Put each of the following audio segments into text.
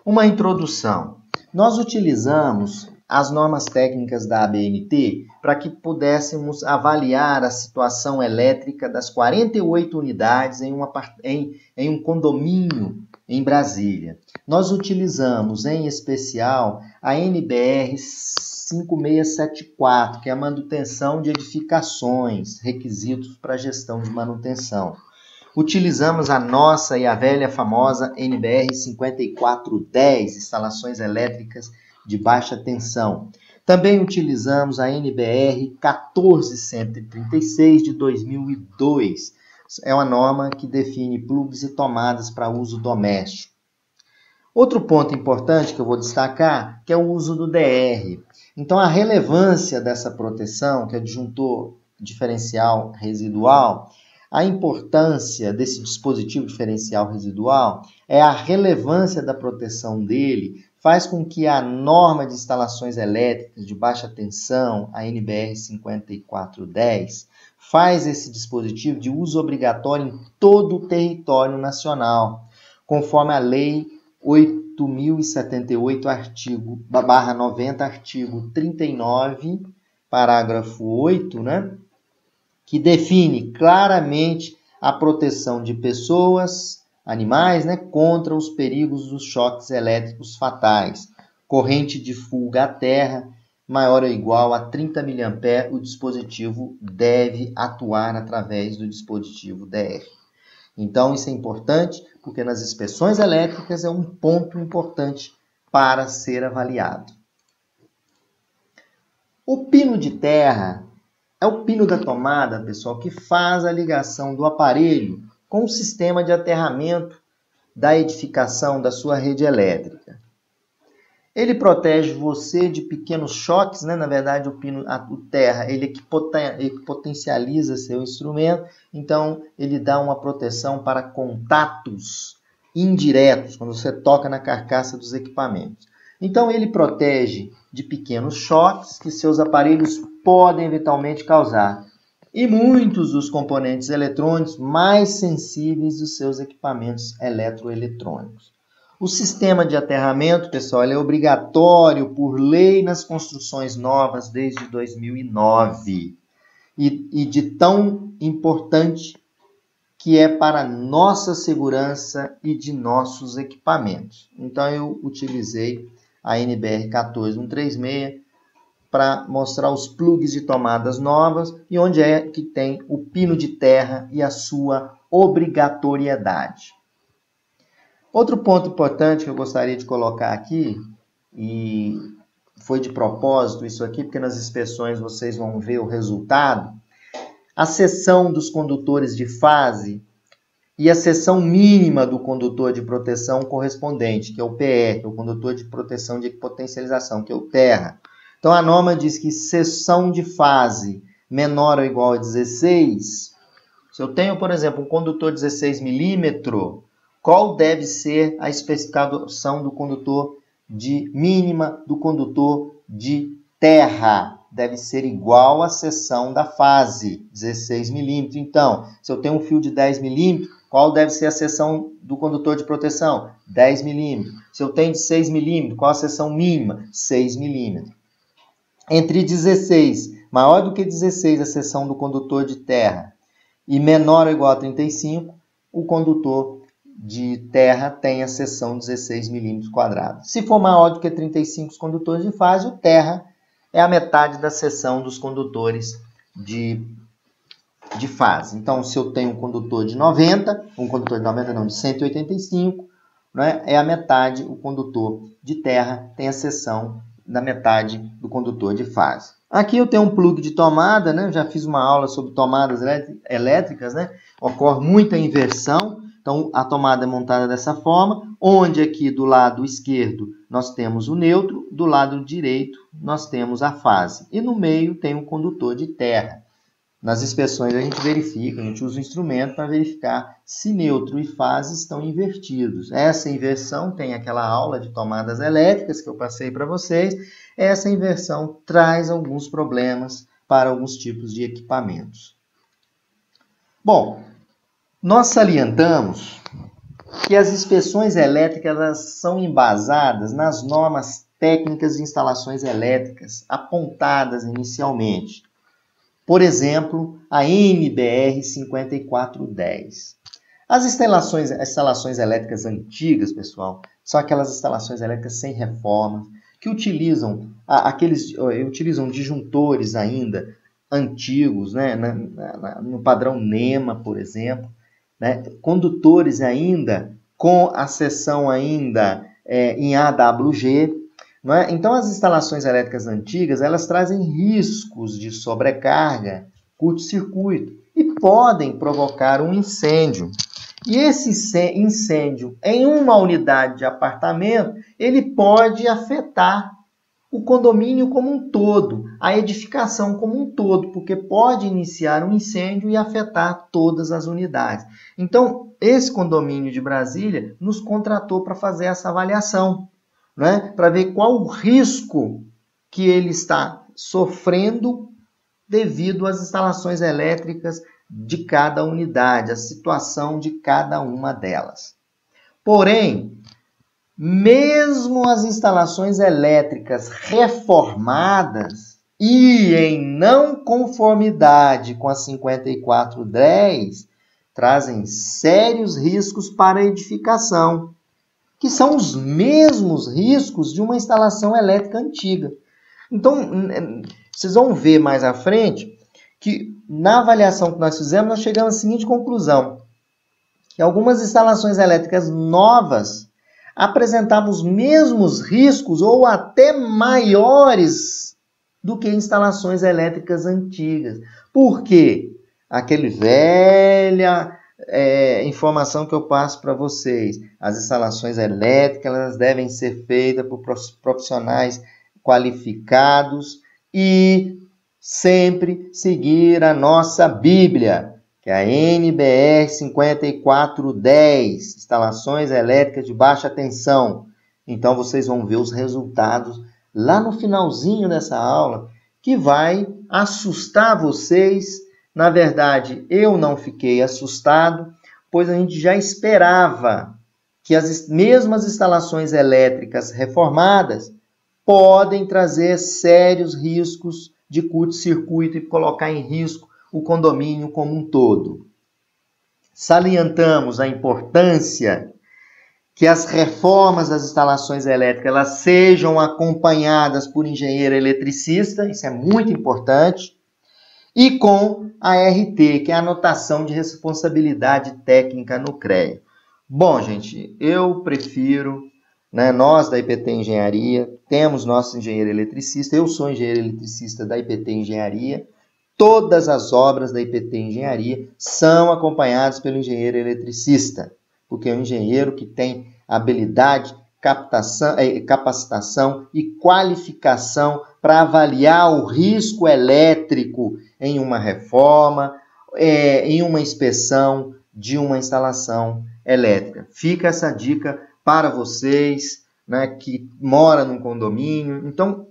Uma introdução. Nós utilizamos as normas técnicas da ABNT para que pudéssemos avaliar a situação elétrica das 48 unidades em um condomínio em Brasília. Nós utilizamos, em especial, a NBR 5674, que é a manutenção de edificações, requisitos para gestão de manutenção. Utilizamos a nossa e a velha famosa NBR 5410, instalações elétricas de baixa tensão. Também utilizamos a NBR 14136 de 2002. É uma norma que define plugs e tomadas para uso doméstico. Outro ponto importante que eu vou destacar, que é o uso do DR. Então, a relevância dessa proteção, que é o disjuntor diferencial residual, a importância desse dispositivo diferencial residual é a relevância da proteção dele, faz com que a norma de instalações elétricas de baixa tensão, a NBR 5410, faz esse dispositivo de uso obrigatório em todo o território nacional, conforme a Lei 8.078, /90, artigo 39, parágrafo 8, que define claramente a proteção de pessoas, animais, contra os perigos dos choques elétricos fatais. Corrente de fuga à terra maior ou igual a 30 mA, o dispositivo deve atuar através do dispositivo DR. Então, isso é importante, porque nas inspeções elétricas é um ponto importante para ser avaliado. O pino de terra é o pino da tomada, pessoal, que faz a ligação do aparelho com o sistema de aterramento da edificação da sua rede elétrica. Ele protege você de pequenos choques, Na verdade, o terra, ele potencializa seu instrumento, então ele dá uma proteção para contatos indiretos, quando você toca na carcaça dos equipamentos. Então, ele protege de pequenos choques que seus aparelhos podem eventualmente causar. E muitos dos componentes eletrônicos mais sensíveis dos seus equipamentos eletroeletrônicos. O sistema de aterramento, pessoal, ele é obrigatório por lei nas construções novas desde 2009. E de tão importante que é para a nossa segurança e de nossos equipamentos. Então, eu utilizei a NBR 14136 para mostrar os plugs de tomadas novas e onde é que tem o pino de terra e a sua obrigatoriedade. Outro ponto importante que eu gostaria de colocar aqui, e foi de propósito isso aqui, porque nas inspeções vocês vão ver o resultado, a seção dos condutores de fase e a seção mínima do condutor de proteção correspondente, que é o PE, que é o condutor de proteção de potencialização, que é o terra. Então, a norma diz que seção de fase menor ou igual a 16, se eu tenho, por exemplo, um condutor 16 milímetros, qual deve ser a especificação do condutor de mínima do condutor de terra? Deve ser igual à seção da fase, 16 milímetros. Então, se eu tenho um fio de 10 milímetros, qual deve ser a seção do condutor de proteção? 10 milímetros. Se eu tenho de 6 milímetros, qual a seção mínima? 6 milímetros. Entre 16, maior do que 16, a seção do condutor de terra, e menor ou igual a 35, o condutor de terra tem a seção 16 milímetros quadrados. Se for maior do que 35 os condutores de fase, o terra é a metade da seção dos condutores de fase. Então, se eu tenho um condutor de 90, de 185, é a metade, o condutor de terra tem a seção da metade do condutor de fase. Aqui eu tenho um plug de tomada, Eu já fiz uma aula sobre tomadas elétricas, Ocorre muita inversão, então a tomada é montada dessa forma, onde aqui do lado esquerdo nós temos o neutro, do lado direito nós temos a fase, e no meio tem um condutor de terra. Nas inspeções a gente verifica, a gente usa o instrumento para verificar se neutro e fase estão invertidos. Essa inversão tem aquela aula de tomadas elétricas que eu passei para vocês. Essa inversão traz alguns problemas para alguns tipos de equipamentos. Bom, nós salientamos que as inspeções elétricas elas são embasadas nas normas técnicas de instalações elétricas apontadas inicialmente. Por exemplo, a NBR 5410. As instalações elétricas antigas, pessoal, são aquelas instalações elétricas sem reforma, que utilizam disjuntores ainda antigos, né, no padrão NEMA, por exemplo, né, condutores ainda com a seção ainda em AWG. Não é? Então, as instalações elétricas antigas, elas trazem riscos de sobrecarga, curto-circuito, e podem provocar um incêndio. E esse incêndio em uma unidade de apartamento, ele pode afetar o condomínio como um todo, a edificação como um todo, porque pode iniciar um incêndio e afetar todas as unidades. Então, esse condomínio de Brasília nos contratou para fazer essa avaliação, né? Para ver qual o risco que ele está sofrendo devido às instalações elétricas de cada unidade, a situação de cada uma delas. Porém, mesmo as instalações elétricas reformadas e em não conformidade com a 5410, trazem sérios riscos para a edificação, que são os mesmos riscos de uma instalação elétrica antiga. Então, vocês vão ver mais à frente que na avaliação que nós fizemos, nós chegamos à seguinte conclusão, que algumas instalações elétricas novas apresentavam os mesmos riscos ou até maiores do que instalações elétricas antigas. Por quê? Aquele velha informação que eu passo para vocês. As instalações elétricas elas devem ser feitas por profissionais qualificados e sempre seguir a nossa Bíblia, que é a NBR 5410, instalações elétricas de baixa tensão. Então, vocês vão ver os resultados lá no finalzinho dessa aula, que vai assustar vocês. Na verdade, eu não fiquei assustado, pois a gente já esperava que as mesmas instalações elétricas reformadas podem trazer sérios riscos de curto-circuito e colocar em risco o condomínio como um todo. Salientamos a importância que as reformas das instalações elétricas elas sejam acompanhadas por engenheiro eletricista, isso é muito importante, e com a RT, que é a anotação de responsabilidade técnica no CREA. Bom, gente, eu prefiro, né, nós da IPT Engenharia, temos nosso engenheiro eletricista, eu sou engenheiro eletricista da IPT Engenharia, todas as obras da IPT Engenharia são acompanhadas pelo engenheiro eletricista, porque é um engenheiro que tem habilidade, capacitação e qualificação para avaliar o risco elétrico em uma reforma, em uma inspeção de uma instalação elétrica. Fica essa dica para vocês, né, que moram num condomínio. Então,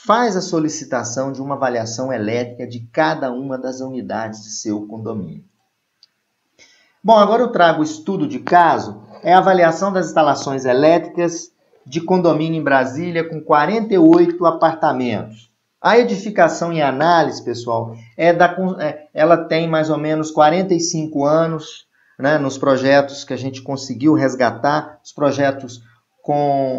faz a solicitação de uma avaliação elétrica de cada uma das unidades de seu condomínio. Bom, agora eu trago o estudo de caso, é a avaliação das instalações elétricas de condomínio em Brasília com 48 apartamentos. A edificação em análise, pessoal, ela tem mais ou menos 45 anos, né, nos projetos que a gente conseguiu resgatar, os projetos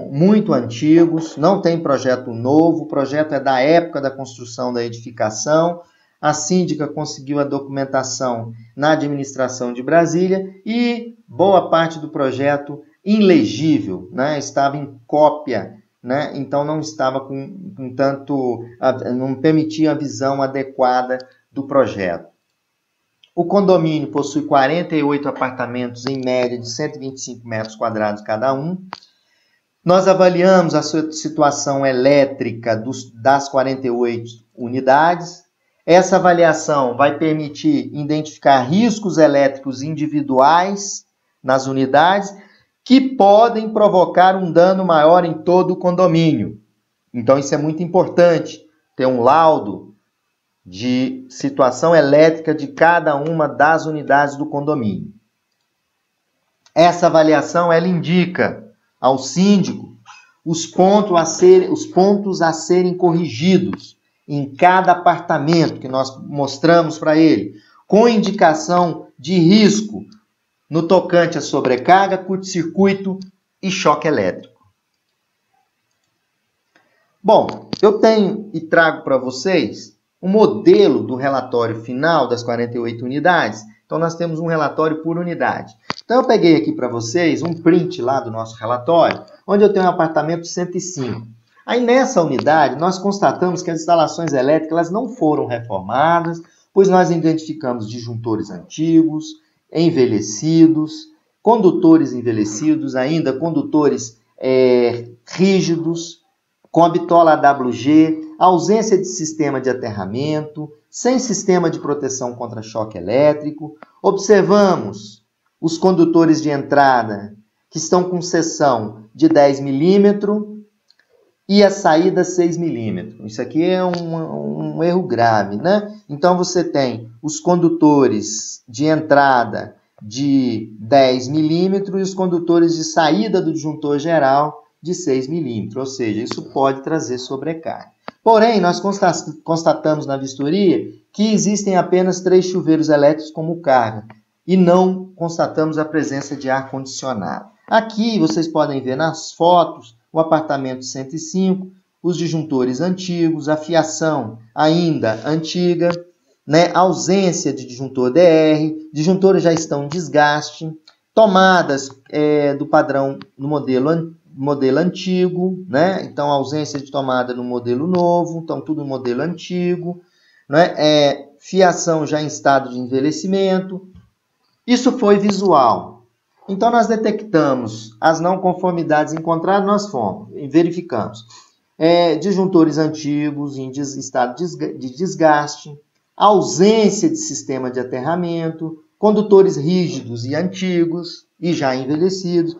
muito antigos, não tem projeto novo, o projeto é da época da construção da edificação. A síndica conseguiu a documentação na administração de Brasília e boa parte do projeto ilegível, né? Estava em cópia, né? Então não estava não permitia a visão adequada do projeto. O condomínio possui 48 apartamentos em média de 125 metros quadrados cada um. Nós avaliamos a situação elétrica das 48 unidades. Essa avaliação vai permitir identificar riscos elétricos individuais nas unidades que podem provocar um dano maior em todo o condomínio. Então, isso é muito importante, ter um laudo de situação elétrica de cada uma das unidades do condomínio. Essa avaliação ela indica ao síndico os pontos a serem corrigidos em cada apartamento que nós mostramos para ele, com indicação de risco no tocante a sobrecarga, curto-circuito e choque elétrico. Bom, eu tenho e trago para vocês um modelo do relatório final das 48 unidades. Então, nós temos um relatório por unidade. Então, eu peguei aqui para vocês um print lá do nosso relatório, onde eu tenho um apartamento 105. Aí, nessa unidade, nós constatamos que as instalações elétricas elas não foram reformadas, pois nós identificamos disjuntores antigos, envelhecidos, condutores envelhecidos, ainda condutores rígidos, com a bitola AWG, ausência de sistema de aterramento, sem sistema de proteção contra choque elétrico. Observamos os condutores de entrada que estão com seção de 10 milímetros e a saída 6 milímetros. Isso aqui é um erro grave, né? Então, você tem os condutores de entrada de 10 milímetros e os condutores de saída do disjuntor geral de 6 milímetros, ou seja, isso pode trazer sobrecarga. Porém, nós constatamos na vistoria que existem apenas 3 chuveiros elétricos como carga e não constatamos a presença de ar-condicionado. Aqui vocês podem ver nas fotos o apartamento 105, os disjuntores antigos, a fiação ainda antiga, né? Ausência de disjuntor DR, disjuntores já estão em desgaste, tomadas do padrão no modelo antigo, né? Então, ausência de tomada no modelo novo, então tudo no modelo antigo, né? Fiação já em estado de envelhecimento. Isso foi visual. Então, nós detectamos as não conformidades encontradas, nós fomos e verificamos. Disjuntores antigos em estado de desgaste, ausência de sistema de aterramento, condutores rígidos e antigos e já envelhecidos,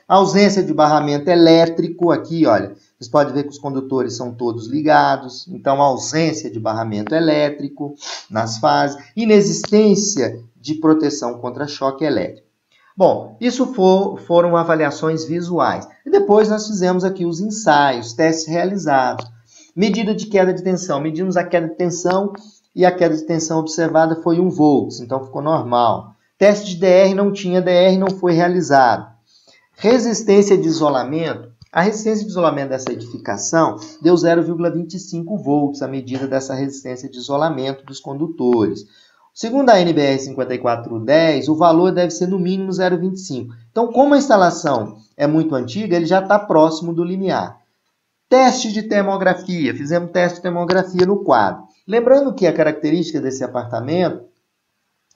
ausência de barramento elétrico, aqui, olha, vocês podem ver que os condutores são todos ligados, então ausência de barramento elétrico nas fases, inexistência de proteção contra choque elétrico. Bom, isso foram avaliações visuais. E depois nós fizemos aqui os ensaios, testes realizados. Medida de queda de tensão, medimos a queda de tensão e a queda de tensão observada foi 1 volts, então ficou normal. Teste de DR, não tinha DR, não foi realizado. Resistência de isolamento, a resistência de isolamento dessa edificação deu 0,25 volts, a medida dessa resistência de isolamento dos condutores. Segundo a NBR 5410, o valor deve ser no mínimo 0,25. Então, como a instalação é muito antiga, ele já está próximo do limiar. Teste de termografia, fizemos teste de termografia no quadro. Lembrando que a característica desse apartamento,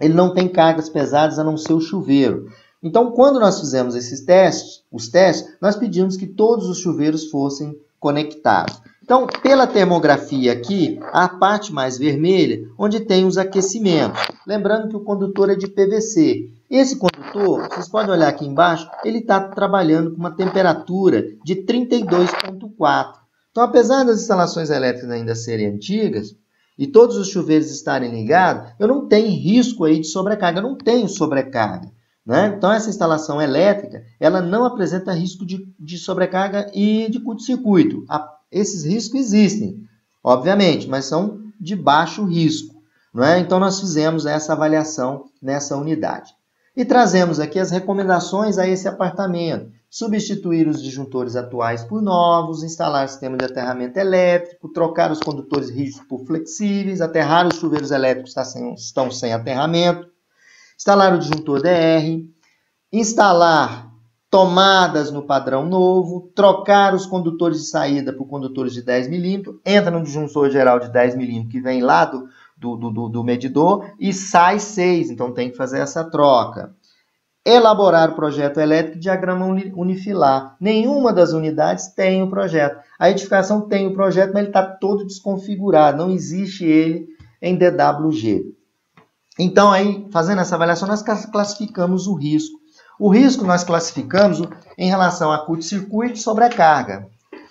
ele não tem cargas pesadas a não ser o chuveiro. Então, quando nós fizemos esses testes, nós pedimos que todos os chuveiros fossem conectados. Então, pela termografia aqui, a parte mais vermelha, onde tem os aquecimentos. Lembrando que o condutor é de PVC. Esse condutor, vocês podem olhar aqui embaixo, ele está trabalhando com uma temperatura de 32,4. Então, apesar das instalações elétricas ainda serem antigas, e todos os chuveiros estarem ligados, eu não tenho risco aí de sobrecarga, eu não tenho sobrecarga. Né? Então, essa instalação elétrica, ela não apresenta risco de sobrecarga e de curto-circuito. Esses riscos existem, obviamente, mas são de baixo risco. Não é? Então, nós fizemos essa avaliação nessa unidade. E trazemos aqui as recomendações a esse apartamento. Substituir os disjuntores atuais por novos, instalar sistema de aterramento elétrico, trocar os condutores rígidos por flexíveis, aterrar os chuveiros elétricos que estão sem aterramento, instalar o disjuntor DR, instalar tomadas no padrão novo, trocar os condutores de saída por condutores de 10 milímetros, entra no disjuntor geral de 10 milímetros que vem lá do medidor e sai 6, então tem que fazer essa troca. Elaborar o projeto elétrico e diagrama unifilar. Nenhuma das unidades tem o projeto. A edificação tem o projeto, mas ele está todo desconfigurado, não existe ele em DWG. Então, aí, fazendo essa avaliação, nós classificamos o risco. O risco nós classificamos em relação a curto-circuito e sobrecarga.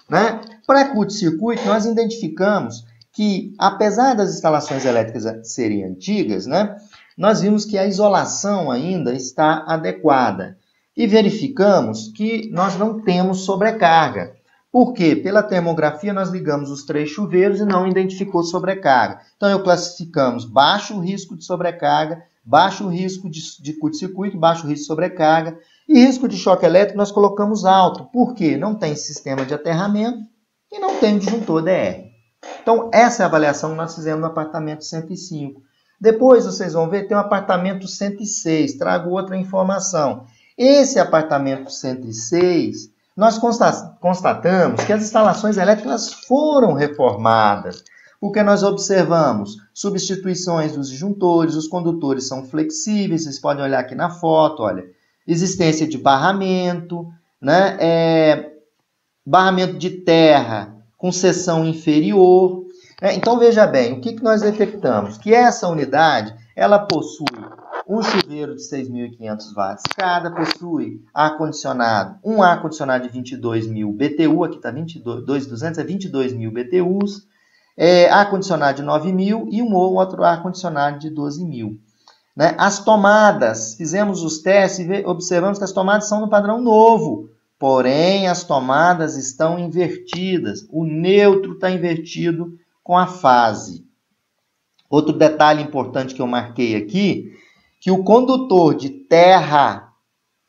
Né? Para curto-circuito, nós identificamos que, apesar das instalações elétricas serem antigas, né, nós vimos que a isolação ainda está adequada. e verificamos que nós não temos sobrecarga. Por quê? Pela termografia nós ligamos os 3 chuveiros e não identificou sobrecarga. Então, classificamos baixo risco de sobrecarga, baixo risco de curto-circuito, baixo risco de sobrecarga, e risco de choque elétrico nós colocamos alto. Por quê? Não tem sistema de aterramento e não tem disjuntor DR. Então, essa é a avaliação que nós fizemos no apartamento 105. Depois, vocês vão ver, tem o apartamento 106. Trago outra informação. Esse apartamento 106, nós constatamos que as instalações elétricas foram reformadas, porque nós observamos substituições dos disjuntores, os condutores são flexíveis, vocês podem olhar aqui na foto, olha, existência de barramento, né? Barramento de terra com seção inferior. Então, veja bem, o que nós detectamos? Que essa unidade, ela possui um chuveiro de 6.500 watts cada, possui ar-condicionado, um ar-condicionado de 22.000 BTU, aqui está 22.200, é 22.000 BTUs, ar-condicionado de 9.000 e um outro ar-condicionado de 12.000. Né? As tomadas, fizemos os testes e observamos que as tomadas são no padrão novo, porém as tomadas estão invertidas, o neutro está invertido com a fase. Outro detalhe importante que eu marquei aqui, que o condutor de terra,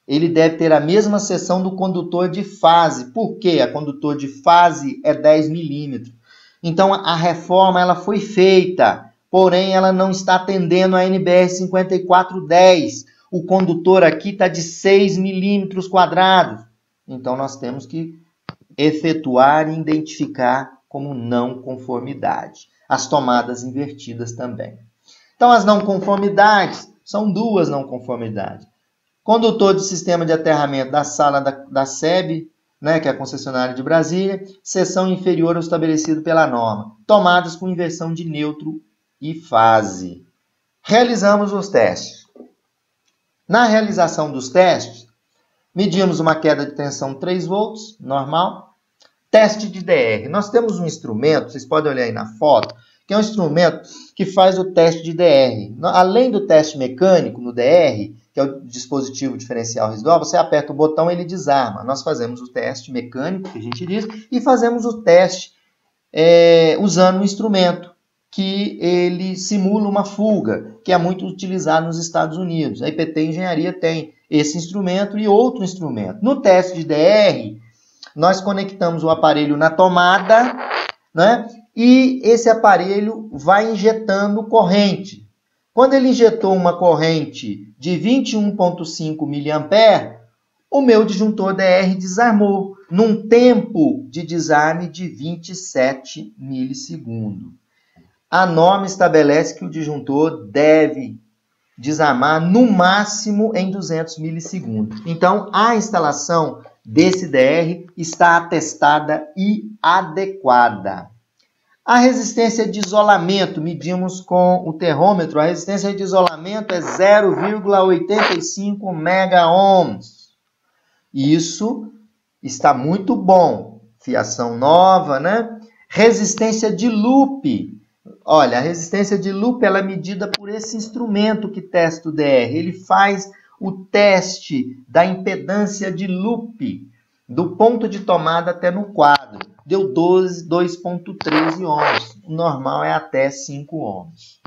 ele deve ter a mesma seção do condutor de fase. Por quê? A condutor de fase é 10 milímetros. Então, a reforma ela foi feita, porém, ela não está atendendo a NBR 5410. O condutor aqui está de 6 milímetros quadrados. Então, nós temos que efetuar e identificar como não conformidade. As tomadas invertidas também. Então, as não conformidades, são 2 não conformidades. Condutor de sistema de aterramento da sala da SEB, né, que é a concessionária de Brasília, seção inferior ao estabelecido pela norma. Tomadas com inversão de neutro e fase. Realizamos os testes. Na realização dos testes, medimos uma queda de tensão 3 volts, normal. Teste de DR. Nós temos um instrumento, vocês podem olhar aí na foto, que é um instrumento que faz o teste de DR. Além do teste mecânico no DR, que é o dispositivo diferencial residual, você aperta o botão e ele desarma. Nós fazemos o teste mecânico, que a gente diz, e fazemos o teste usando um instrumento que ele simula uma fuga, que é muito utilizado nos Estados Unidos. A IPT Engenharia tem esse instrumento e outro instrumento. No teste de DR, nós conectamos o aparelho na tomada, né? E esse aparelho vai injetando corrente. Quando ele injetou uma corrente de 21,5 mA, o meu disjuntor DR desarmou num tempo de desarme de 27 milissegundos. A norma estabelece que o disjuntor deve desarmar no máximo em 200 milissegundos. Então, a instalação desse DR está atestada e adequada. A resistência de isolamento, medimos com o termômetro, a resistência de isolamento é 0,85 mega-ohms. Isso está muito bom. Fiação nova, né? Resistência de loop. Olha, a resistência de loop ela é medida por esse instrumento que testa o DR. Ele faz o teste da impedância de loop, do ponto de tomada até no quadro. Deu 2,13 ohms. O normal é até 5 ohms.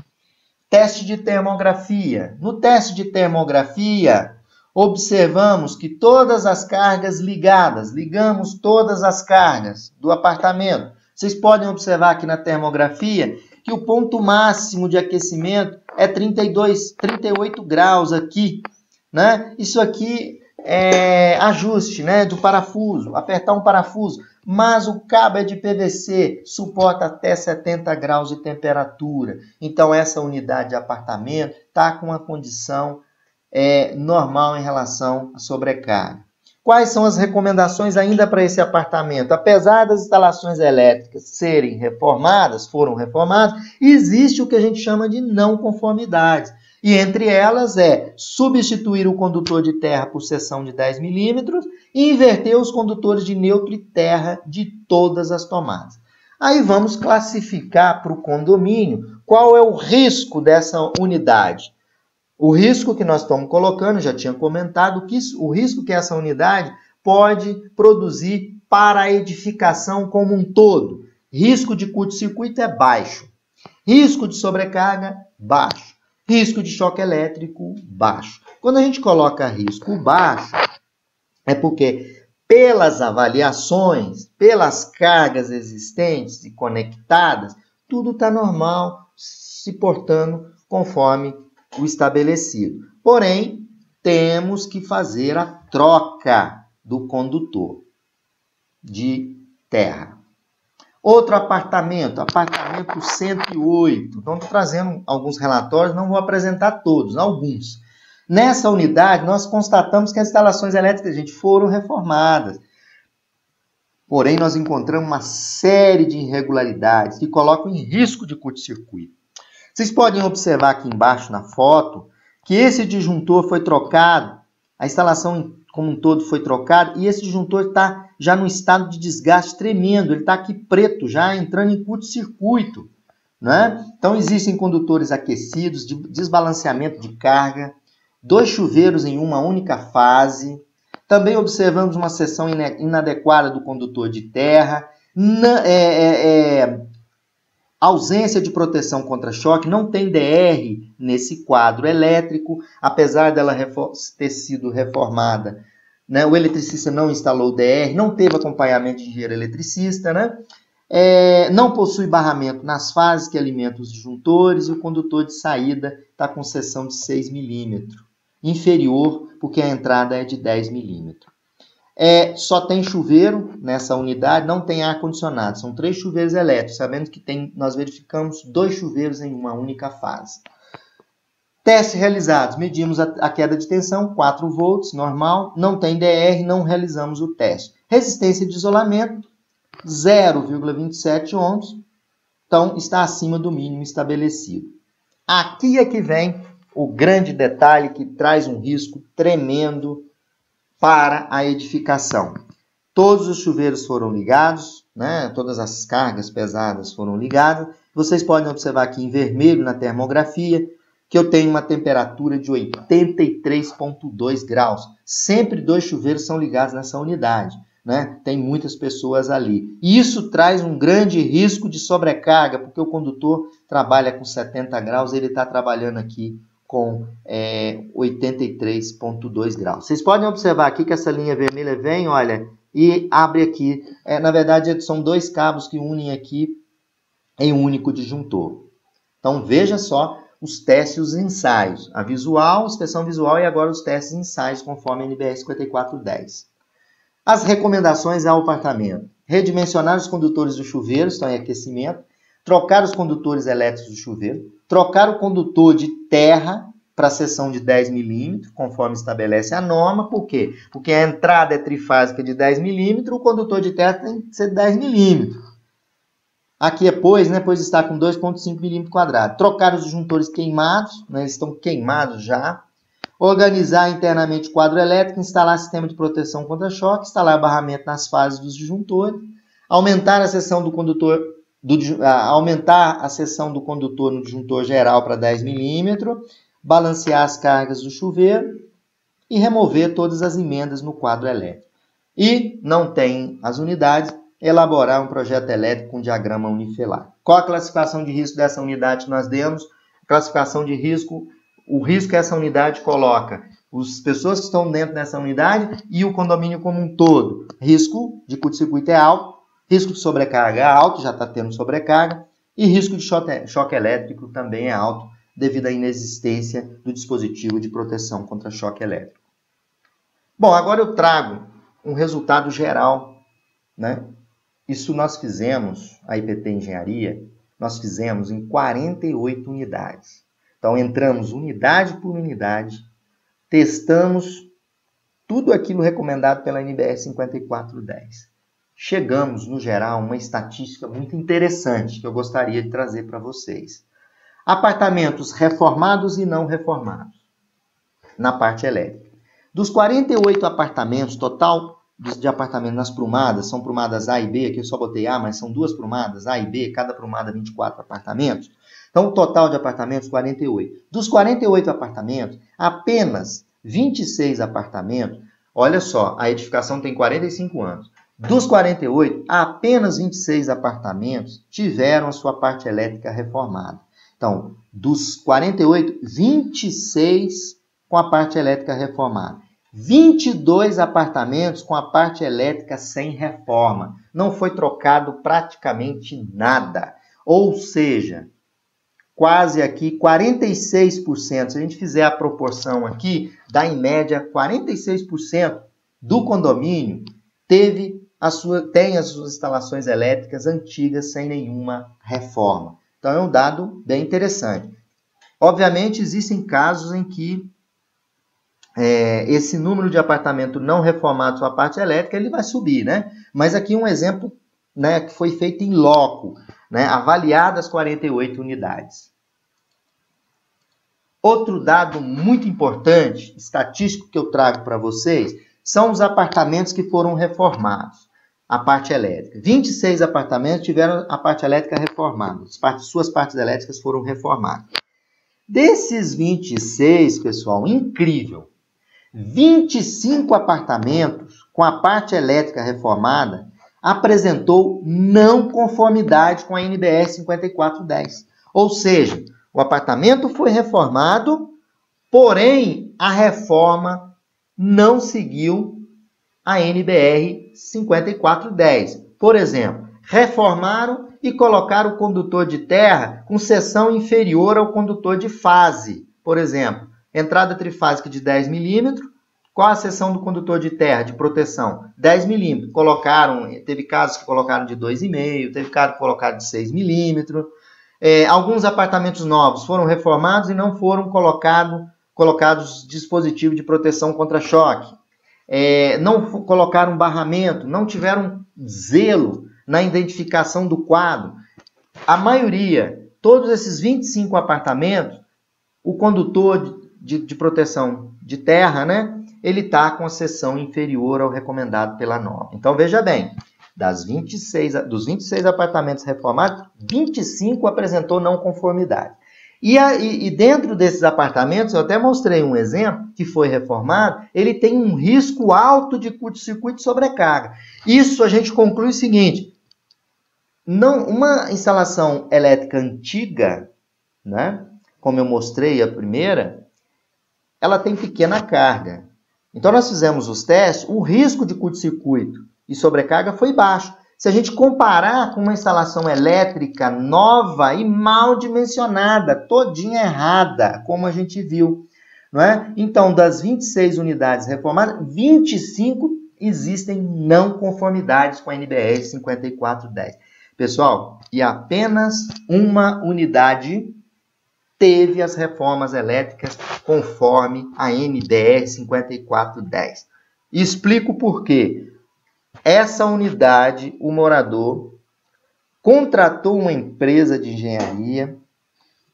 Teste de termografia. No teste de termografia, observamos que todas as cargas ligadas, ligamos todas as cargas do apartamento. Vocês podem observar aqui na termografia que o ponto máximo de aquecimento é 38 graus aqui, né? Isso aqui é ajuste, né, do parafuso, apertar um parafuso, mas o cabo é de PVC, suporta até 70 graus de temperatura. Então, essa unidade de apartamento está com uma condição normal em relação à sobrecarga. Quais são as recomendações ainda para esse apartamento? Apesar das instalações elétricas serem reformadas, foram reformadas, existe o que a gente chama de não conformidades. E entre elas é substituir o condutor de terra por seção de 10 milímetros e inverter os condutores de neutro e terra de todas as tomadas. Aí vamos classificar para o condomínio qual é o risco dessa unidade. O risco que nós estamos colocando, já tinha comentado, o risco que essa unidade pode produzir para a edificação como um todo. Risco de curto-circuito é baixo. Risco de sobrecarga, baixo. Risco de choque elétrico, baixo. Quando a gente coloca risco baixo, é porque pelas avaliações, pelas cargas existentes e conectadas, tudo está normal, se portando conforme o estabelecido. Porém, temos que fazer a troca do condutor de terra. Outro apartamento, apartamento 108. Então, estou trazendo alguns relatórios, não vou apresentar todos, alguns. Nessa unidade, nós constatamos que as instalações elétricas, gente, foram reformadas. Porém, nós encontramos uma série de irregularidades que colocam em risco de curto-circuito. Vocês podem observar aqui embaixo na foto que esse disjuntor foi trocado, a instalação como um todo foi trocada, e esse disjuntor está já num estado de desgaste tremendo, ele está aqui preto, já entrando em curto-circuito, né? Então, existem condutores aquecidos, de desbalanceamento de carga, 2 chuveiros em uma única fase. Também observamos uma seção inadequada do condutor de terra, ausência de proteção contra choque, não tem DR nesse quadro elétrico, apesar dela ter sido reformada, né? O eletricista não instalou DR, não teve acompanhamento de engenheiro eletricista, né? Não possui barramento nas fases que alimentam os disjuntores, e o condutor de saída está com seção de 6 milímetros, inferior, porque a entrada é de 10 milímetros. Só tem chuveiro nessa unidade, não tem ar-condicionado. São 3 chuveiros elétricos, sabendo que nós verificamos 2 chuveiros em uma única fase. Testes realizados. Medimos a queda de tensão, 4 volts, normal. Não tem DR, não realizamos o teste. Resistência de isolamento, 0,27 ohms. Então, está acima do mínimo estabelecido. Aqui é que vem o grande detalhe que traz um risco tremendo para a edificação. Todos os chuveiros foram ligados, né? Todas as cargas pesadas foram ligadas. Vocês podem observar aqui em vermelho na termografia que eu tenho uma temperatura de 83,2 graus. Sempre 2 chuveiros são ligados nessa unidade, né? Tem muitas pessoas ali. E isso traz um grande risco de sobrecarga, porque o condutor trabalha com 70 graus, ele está trabalhando aqui com 83,2 graus. Vocês podem observar aqui que essa linha vermelha vem, olha, e abre aqui. Na verdade, são 2 cabos que unem aqui em um único disjuntor. Então, veja só os testes e os ensaios. A visual, inspeção visual e agora os testes e ensaios, conforme a NBR 5410. As recomendações ao apartamento. Redimensionar os condutores do chuveiro, estão em aquecimento. Trocar os condutores elétricos do chuveiro. Trocar o condutor de terra para a seção de 10 milímetros, conforme estabelece a norma. Por quê? Porque a entrada é trifásica de 10 milímetros, o condutor de terra tem que ser de 10 milímetros. Aqui é pois está com 2,5 milímetros quadrados. Trocar os disjuntores queimados, né, eles estão queimados já. Organizar internamente o quadro elétrico, instalar sistema de proteção contra choque, instalar barramento nas fases dos disjuntores, aumentar a seção do condutor no disjuntor geral para 10 milímetros, balancear as cargas do chuveiro e remover todas as emendas no quadro elétrico. E, não tem as unidades, elaborar um projeto elétrico com diagrama unifilar. Qual a classificação de risco dessa unidade que nós demos? Classificação de risco, o risco que essa unidade coloca, as pessoas que estão dentro dessa unidade e o condomínio como um todo. Risco de curto-circuito é alto, risco de sobrecarga é alto, já está tendo sobrecarga, e risco de choque elétrico também é alto, devido à inexistência do dispositivo de proteção contra choque elétrico. Bom, agora eu trago um resultado geral, né? Isso nós fizemos, a IPT Engenharia, nós fizemos em 48 unidades. Então, entramos unidade por unidade, testamos tudo aquilo recomendado pela NBR 5410. Chegamos, no geral, a uma estatística muito interessante que eu gostaria de trazer para vocês. Apartamentos reformados e não reformados, na parte elétrica. Dos 48 apartamentos, total de apartamentos nas prumadas, são prumadas A e B, aqui eu só botei A, mas são 2 prumadas, A e B, cada prumada 24 apartamentos. Então, o total de apartamentos, 48. Dos 48 apartamentos, apenas 26 apartamentos, olha só, a edificação tem 45 anos. Dos 48, apenas 26 apartamentos tiveram a sua parte elétrica reformada. Então, dos 48, 26 com a parte elétrica reformada. 22 apartamentos com a parte elétrica sem reforma. Não foi trocado praticamente nada. Ou seja, quase aqui 46%. Se a gente fizer a proporção aqui, dá em média 46% do condomínio tem as suas instalações elétricas antigas sem nenhuma reforma. Então, é um dado bem interessante. Obviamente, existem casos em que esse número de apartamento não reformado sua parte elétrica, ele vai subir, né? Mas aqui um exemplo, né, que foi feito em loco, né, avaliadas 48 unidades. Outro dado muito importante, estatístico que eu trago para vocês, são os apartamentos que foram reformados. A parte elétrica. 26 apartamentos tiveram a parte elétrica reformada. Suas partes elétricas foram reformadas. Desses 26, pessoal, incrível, 25 apartamentos com a parte elétrica reformada apresentou não conformidade com a NBR 5410. Ou seja, o apartamento foi reformado, porém a reforma não seguiu a NBR 5410. Por exemplo, reformaram e colocaram o condutor de terra com seção inferior ao condutor de fase. Por exemplo, entrada trifásica de 10 milímetros, qual a seção do condutor de terra de proteção? 10 milímetros. Teve casos que colocaram de 2,5, teve casos que colocaram de 6 milímetros. Alguns apartamentos novos foram reformados e não foram colocados dispositivos de proteção contra choque. Não colocaram barramento, não tiveram zelo na identificação do quadro. A maioria, todos esses 25 apartamentos, o condutor de proteção de terra, né, ele está com a seção inferior ao recomendado pela norma. Então, veja bem, dos 26 apartamentos reformados, 25 apresentou não conformidade. E dentro desses apartamentos, eu até mostrei um exemplo que foi reformado, ele tem um risco alto de curto-circuito e sobrecarga. Isso a gente conclui o seguinte, uma instalação elétrica antiga, né, como eu mostrei a primeira, ela tem pequena carga. Então nós fizemos os testes, o risco de curto-circuito e sobrecarga foi baixo. Se a gente comparar com uma instalação elétrica nova e mal dimensionada, todinha errada, como a gente viu, não é? Então, das 26 unidades reformadas, 25 existem não conformidades com a NBR 5410. Pessoal, e apenas uma unidade teve as reformas elétricas conforme a NBR 5410. E explico por quê. Essa unidade, o morador contratou uma empresa de engenharia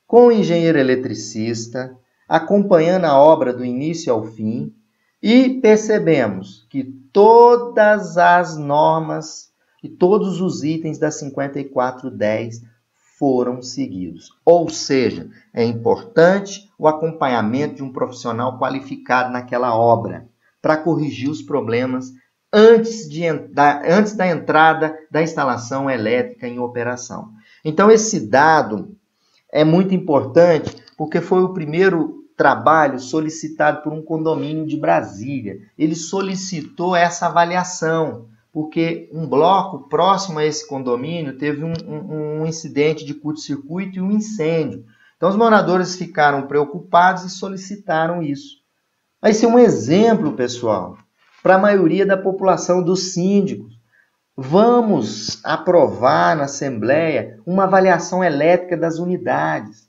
com o engenheiro eletricista, acompanhando a obra do início ao fim, e percebemos que todas as normas e todos os itens da 5410 foram seguidos. Ou seja, é importante o acompanhamento de um profissional qualificado naquela obra para corrigir os problemas antes da entrada da instalação elétrica em operação. Então, esse dado é muito importante porque foi o primeiro trabalho solicitado por um condomínio de Brasília. Ele solicitou essa avaliação, porque um bloco próximo a esse condomínio teve um incidente de curto-circuito e um incêndio. Então, os moradores ficaram preocupados e solicitaram isso. Vai ser um exemplo, pessoal, para a maioria da população dos síndicos. Vamos aprovar na Assembleia uma avaliação elétrica das unidades.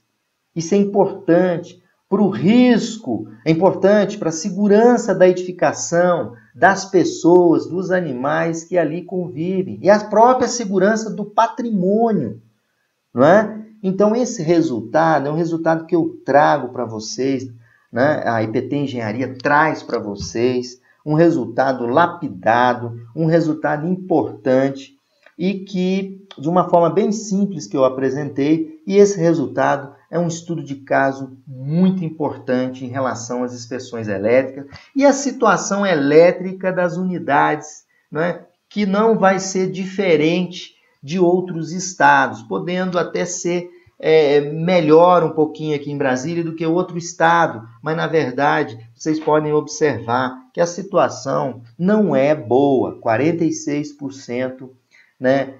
Isso é importante para o risco, é importante para a segurança da edificação, das pessoas, dos animais que ali convivem e a própria segurança do patrimônio, não é? Então, esse resultado é um resultado que eu trago para vocês, né? A IPT Engenharia traz para vocês um resultado lapidado, um resultado importante. e que, de uma forma bem simples que eu apresentei, e esse resultado é um estudo de caso muito importante em relação às inspeções elétricas e a situação elétrica das unidades, né, que não vai ser diferente de outros estados, podendo até ser melhor um pouquinho aqui em Brasília do que outro estado, mas na verdade vocês podem observar que a situação não é boa, 46%, né,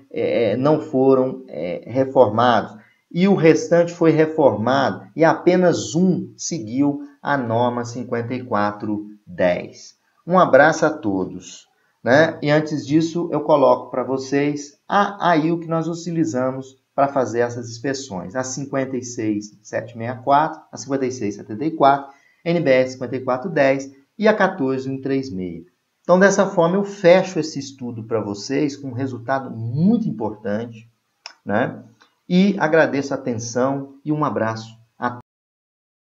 não foram reformados, e o restante foi reformado, e apenas um seguiu a norma 5410. Um abraço a todos. Né? E antes disso, eu coloco para vocês aí o que nós utilizamos para fazer essas inspeções. A 56764, a 5674, NBR 5410 e a 14136. Então, dessa forma, eu fecho esse estudo para vocês com um resultado muito importante, né? E agradeço a atenção e um abraço